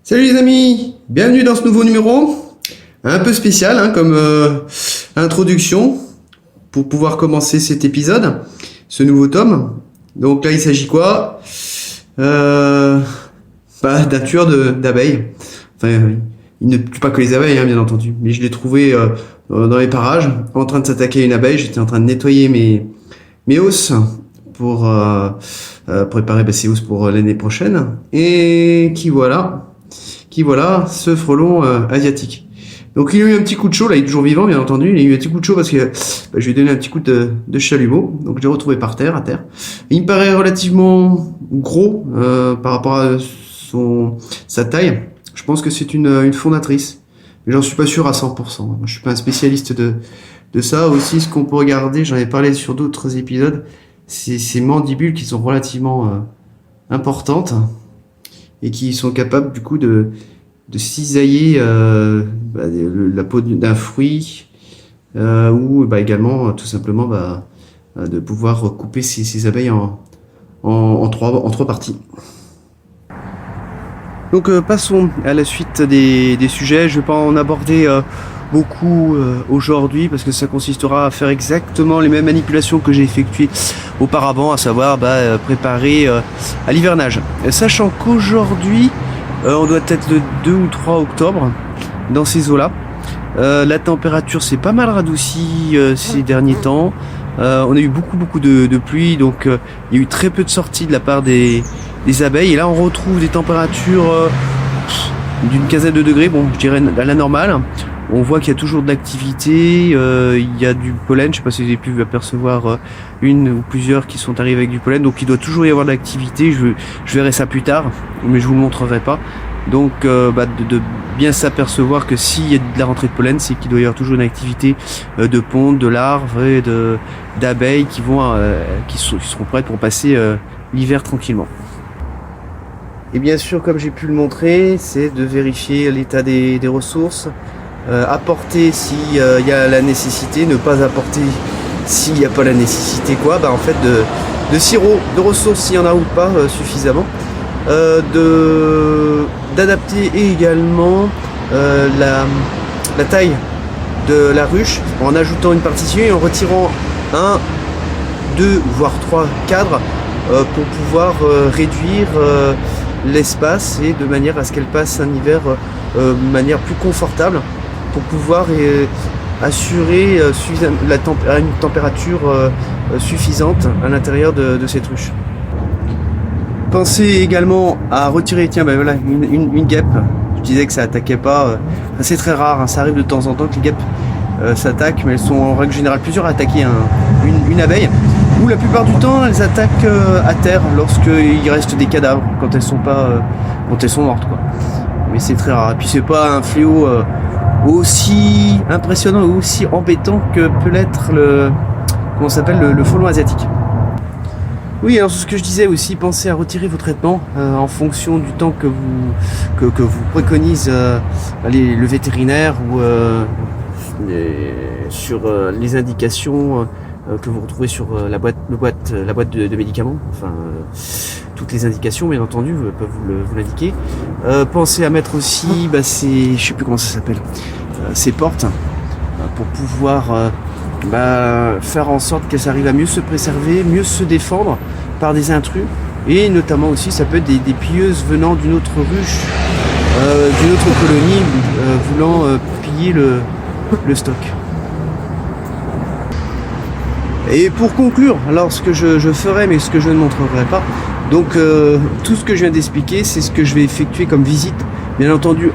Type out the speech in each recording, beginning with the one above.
Salut les amis, bienvenue dans ce nouveau numéro, un peu spécial comme introduction pour pouvoir commencer cet épisode, ce nouveau tome. Donc là il s'agit quoi d'un tueur d'abeilles. Enfin, il ne tue pas que les abeilles bien entendu, mais je l'ai trouvé dans les parages, en train de s'attaquer à une abeille. J'étais en train de nettoyer mes hausses pour préparer ces hausses pour l'année prochaine, et qui voilà ce frelon asiatique. Donc il a eu un petit coup de chaud, là il est toujours vivant bien entendu, il a eu un petit coup de chaud parce que je lui ai donné un petit coup de chalumeau, donc je l'ai retrouvé à terre. Il me paraît relativement gros par rapport à sa taille. Je pense que c'est une fondatrice, mais j'en suis pas sûr à 100%. Moi, je suis pas un spécialiste de ça. Aussi, ce qu'on peut regarder, j'en ai parlé sur d'autres épisodes, c'est ces mandibules qui sont relativement importantes et qui sont capables du coup de cisailler la peau d'un fruit ou également tout simplement de pouvoir couper ces abeilles en trois parties. Donc passons à la suite des sujets. Je vais pas en aborder beaucoup aujourd'hui parce que ça consistera à faire exactement les mêmes manipulations que j'ai effectuées auparavant, à savoir préparer à l'hivernage. Sachant qu'aujourd'hui on doit être le 2 ou 3 octobre dans ces eaux-là. La température s'est pas mal radoucie ces derniers temps. On a eu beaucoup de pluie, donc il y a eu très peu de sorties de la part des abeilles. Et là on retrouve des températures d'une quinzaine de degrés, bon je dirais à la normale. On voit qu'il y a toujours de l'activité, il y a du pollen, je sais pas si vous avez pu apercevoir une ou plusieurs qui sont arrivés avec du pollen, donc il doit toujours y avoir de l'activité. Je verrai ça plus tard, mais je vous le montrerai pas. Donc de bien s'apercevoir que s'il y a de la rentrée de pollen, c'est qu'il doit y avoir toujours une activité de ponte, de larves et d'abeilles qui seront prêtes pour passer l'hiver tranquillement. Et bien sûr, comme j'ai pu le montrer, c'est de vérifier l'état des ressources, apporter s'il y a la nécessité, ne pas apporter s'il n'y a pas la nécessité, en fait de sirop, de ressources s'il y en a ou pas suffisamment, d'adapter également la taille de la ruche en ajoutant une partition et en retirant 1, 2 voire 3 cadres pour pouvoir réduire l'espace et de manière à ce qu'elle passe un hiver de manière plus confortable pour pouvoir assurer une température suffisante à l'intérieur de cette ruche. Pensez également à retirer une guêpe. Je disais que ça attaquait pas, c'est très rare, ça arrive de temps en temps que les guêpes s'attaquent, mais elles sont en règle générale plusieurs à attaquer une abeille, ou la plupart du temps elles attaquent à terre lorsqu'il reste des cadavres, quand elles sont mortes mais c'est très rare. Et puis c'est pas un fléau aussi impressionnant ou aussi embêtant que peut l'être le frelon asiatique. Oui, alors ce que je disais aussi, pensez à retirer vos traitements en fonction du temps que vous préconise le vétérinaire ou sur les indications que vous retrouvez sur la boîte de médicaments. Toutes les indications, bien entendu, peuvent vous l'indiquer. Pensez à mettre aussi, je sais plus comment ça s'appelle, ces portes pour pouvoir faire en sorte qu'elles arrivent à mieux se préserver, mieux se défendre par des intrus, et notamment aussi ça peut être des pilleuses venant d'une autre ruche, d'une autre colonie, voulant piller le stock. Et pour conclure, alors ce que je ferai mais ce que je ne montrerai pas, donc tout ce que je viens d'expliquer, c'est ce que je vais effectuer comme visite, bien entendu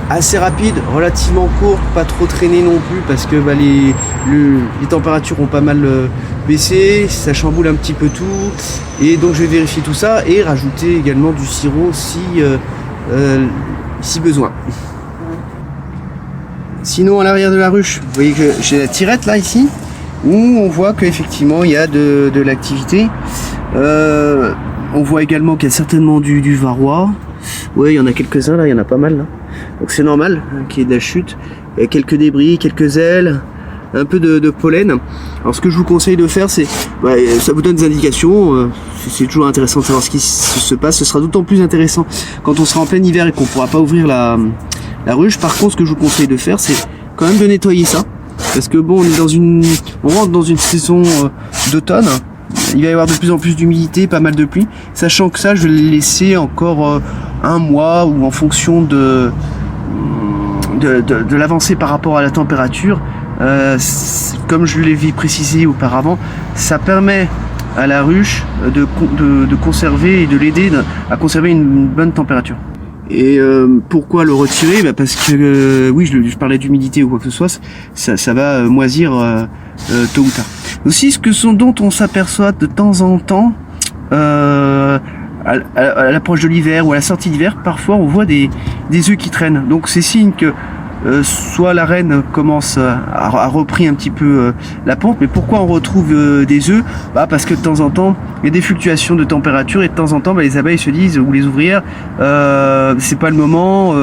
assez rapide, relativement courte, pas trop traînée non plus parce que les températures ont pas mal baissé, ça chamboule un petit peu tout, et donc je vais vérifier tout ça et rajouter également du sirop si besoin. Sinon à l'arrière de la ruche, vous voyez que j'ai la tirette là ici, où on voit qu'effectivement il y a de l'activité. On voit également qu'il y a certainement du varroa. Ouais, il y en a quelques-uns là, il y en a pas mal là. Donc c'est normal qu'il y ait de la chute. Il y a quelques débris, quelques ailes, un peu de pollen. Alors ce que je vous conseille de faire, c'est, ça vous donne des indications, c'est toujours intéressant de savoir ce qui se passe. Ce sera d'autant plus intéressant quand on sera en plein hiver et qu'on pourra pas ouvrir la ruche. Par contre, ce que je vous conseille de faire, c'est quand même de nettoyer ça, parce que bon, on rentre dans une saison d'automne. Il va y avoir de plus en plus d'humidité, pas mal de pluie. Sachant que ça, je vais le laisser encore un mois, ou en fonction de l'avancée par rapport à la température. Comme je l'ai précisé auparavant, ça permet à la ruche de conserver et de l'aider à conserver une bonne température. Et pourquoi le retirer? Parce que oui, je parlais d'humidité ou quoi que ce soit, ça va moisir tôt ou tard. Aussi, dont on s'aperçoit de temps en temps à l'approche de l'hiver ou à la sortie d'hiver, parfois on voit des œufs qui traînent. Donc c'est signe que soit la reine commence à repris un petit peu la pente. Mais pourquoi on retrouve des œufs? Parce que de temps en temps il y a des fluctuations de température, et de temps en temps les abeilles se disent, ou les ouvrières, c'est pas le moment,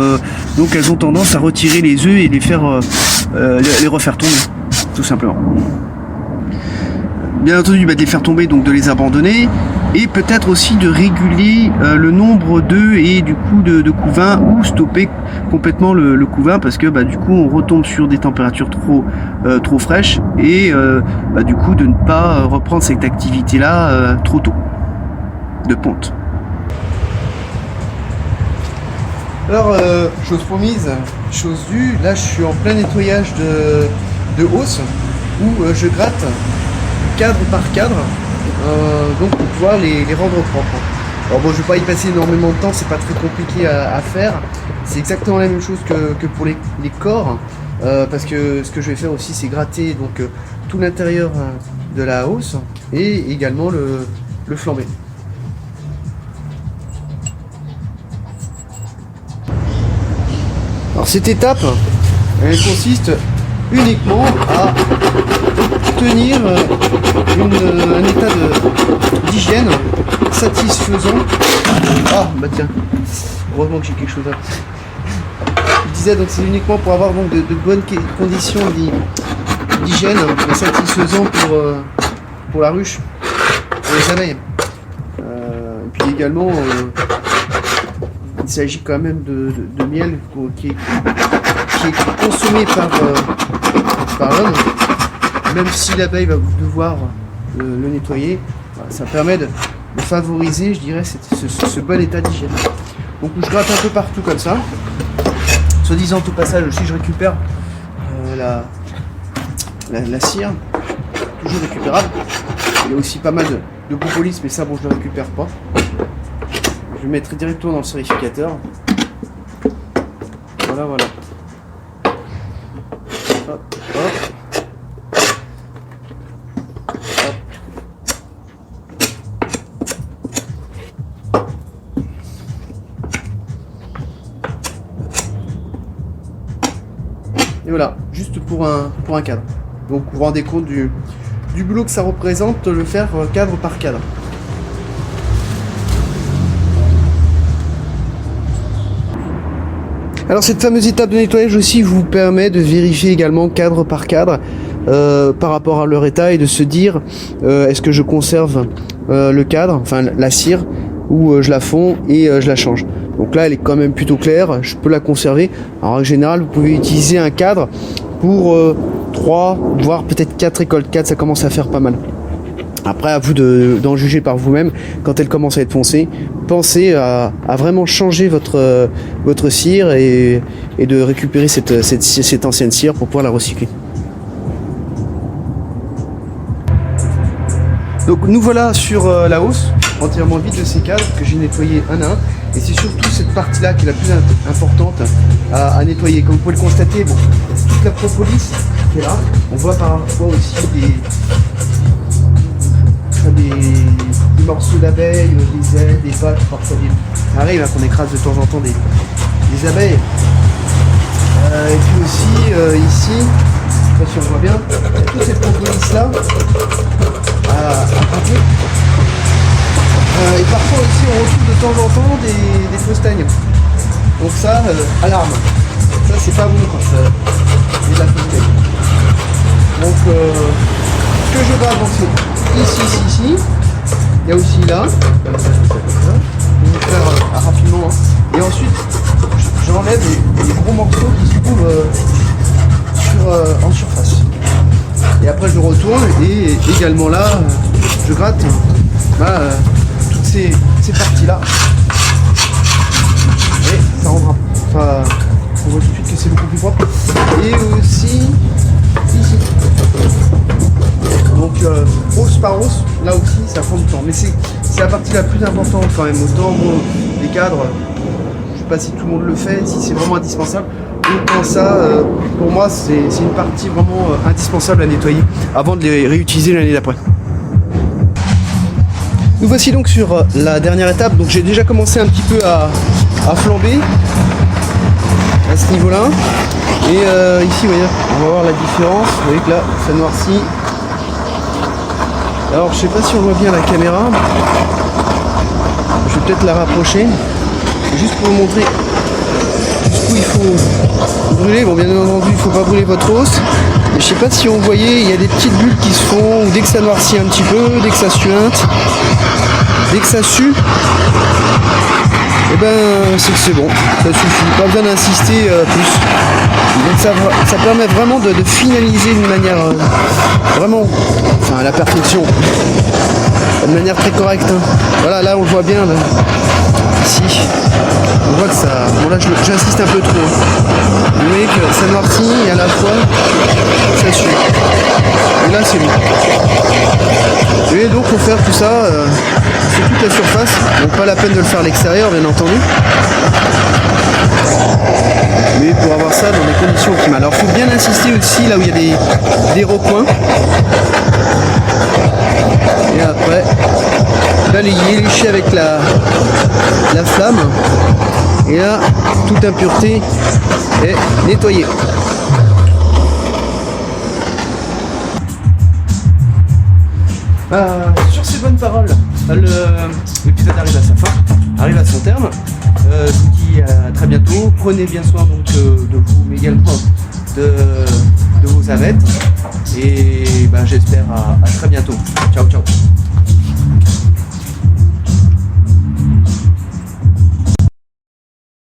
donc elles ont tendance à retirer les œufs et les refaire tomber, tout simplement. Bien entendu, de les faire tomber, donc de les abandonner, et peut-être aussi de réguler le nombre d'œufs et du coup de couvains, ou stopper complètement le couvain, parce que du coup on retombe sur des températures trop fraîches, et du coup de ne pas reprendre cette activité là trop tôt de ponte. Alors chose promise, chose due, là je suis en plein nettoyage de hausse, où je gratte cadre par cadre, donc pour pouvoir les rendre propres. Alors bon, je vais pas y passer énormément de temps, c'est pas très compliqué à faire. C'est exactement la même chose que pour les corps, parce que ce que je vais faire aussi, c'est gratter donc tout l'intérieur de la hausse, et également le flambé. Alors cette étape, elle consiste uniquement à tenir un état d'hygiène satisfaisant. Ah bah tiens, heureusement que j'ai quelque chose là. Je disais, donc c'est uniquement pour avoir donc de bonnes conditions d'hygiène satisfaisant pour la ruche, pour les abeilles. Et puis également il s'agit quand même de miel qui est consommé par l'homme. Même si l'abeille va devoir le nettoyer, ça permet de favoriser, je dirais, ce bon état d'hygiène. Donc je gratte un peu partout comme ça. Soit disant au passage aussi, je récupère la cire, toujours récupérable. Il y a aussi pas mal de propolis, mais ça bon, je ne le récupère pas. Je le mettrai directement dans le sérificateur. Voilà. Hop. Et voilà, juste pour un cadre. Donc vous vous rendez compte du boulot que ça représente de le faire cadre par cadre. Alors cette fameuse étape de nettoyage aussi vous permet de vérifier également cadre par cadre par rapport à leur état, et de se dire est-ce que je conserve le cadre, enfin la cire, ou je la fonds et je la change. Donc là elle est quand même plutôt claire, je peux la conserver. Alors en général vous pouvez utiliser un cadre pour 3 voire peut-être 4 récoltes. 4 ça commence à faire pas mal. Après à vous d'en juger par vous-même. Quand elle commence à être foncée, pensez à vraiment changer votre cire et de récupérer cette ancienne cire pour pouvoir la recycler. Donc nous voilà sur la hausse, entièrement vide de ces cadres que j'ai nettoyé un à un. Et c'est surtout cette partie-là qui est la plus importante à nettoyer. Comme vous pouvez le constater, bon, toute la propolis qui est là, on voit parfois aussi des morceaux d'abeilles, des ailes, des pattes, parfois ça arrive qu'on écrase de temps en temps des abeilles. Et puis aussi ici, je sais pas si on voit bien, toute cette propolis là à gratter. Et parfois aussi on retrouve de temps en temps des faustagnes. Donc ça, alarme. Ça c'est pas bon quand c'est de la faustagne. Donc ce que je vais avancer ici. Il y a aussi là. Comme ça. Je vais faire rapidement. Hein. Et ensuite, j'enlève les gros morceaux qui se trouvent en surface. Et après je retourne et également là, je gratte toutes ces parties-là. Et ça rendra. Enfin, on voit tout de suite que c'est beaucoup plus propre. Et aussi ici. Donc hausse par hausse, là aussi ça prend du temps. Mais c'est la partie la plus importante quand même. Autant les cadres, je sais pas si tout le monde le fait, si c'est vraiment indispensable. Autant ça, pour moi, c'est une partie vraiment indispensable à nettoyer avant de les réutiliser l'année d'après. Nous voici donc sur la dernière étape. Donc j'ai déjà commencé un petit peu à flamber à ce niveau-là. Et ici, vous voyez, on va voir la différence. Vous voyez que là, ça noircit. Alors, je sais pas si on voit bien la caméra. Je vais peut-être la rapprocher. Juste pour vous montrer jusqu'où il faut brûler. Bon, bien entendu, il ne faut pas brûler votre os. Mais je sais pas si on voyait, il y a des petites bulles qui se font. Ou dès que ça noircit un petit peu, dès que ça suinte, dès que ça sue, et ben c'est que c'est bon, ça suffit, pas besoin d'insister plus. Donc ça permet vraiment de finaliser d'une manière vraiment, enfin à la perfection, de manière très correcte. Hein. Voilà, là on le voit bien, là. Ici, on voit que ça, bon là j'insiste un peu trop. Hein. Vous voyez que ça noircit et à la fois ça sue. Et là c'est bon. Et donc faut faire tout ça sur toute la surface, donc pas la peine de le faire à l'extérieur bien entendu, mais pour avoir ça dans des conditions optimales. Alors il faut bien insister aussi là où il y a des recoins, et après balayer, lécher avec la flamme, et là toute impureté est nettoyée. Sur ces bonnes paroles, l'épisode arrive à sa fin, arrive à son terme. Je vous dis à très bientôt. Prenez bien soin donc de vous, mais également de vos amettes. Et j'espère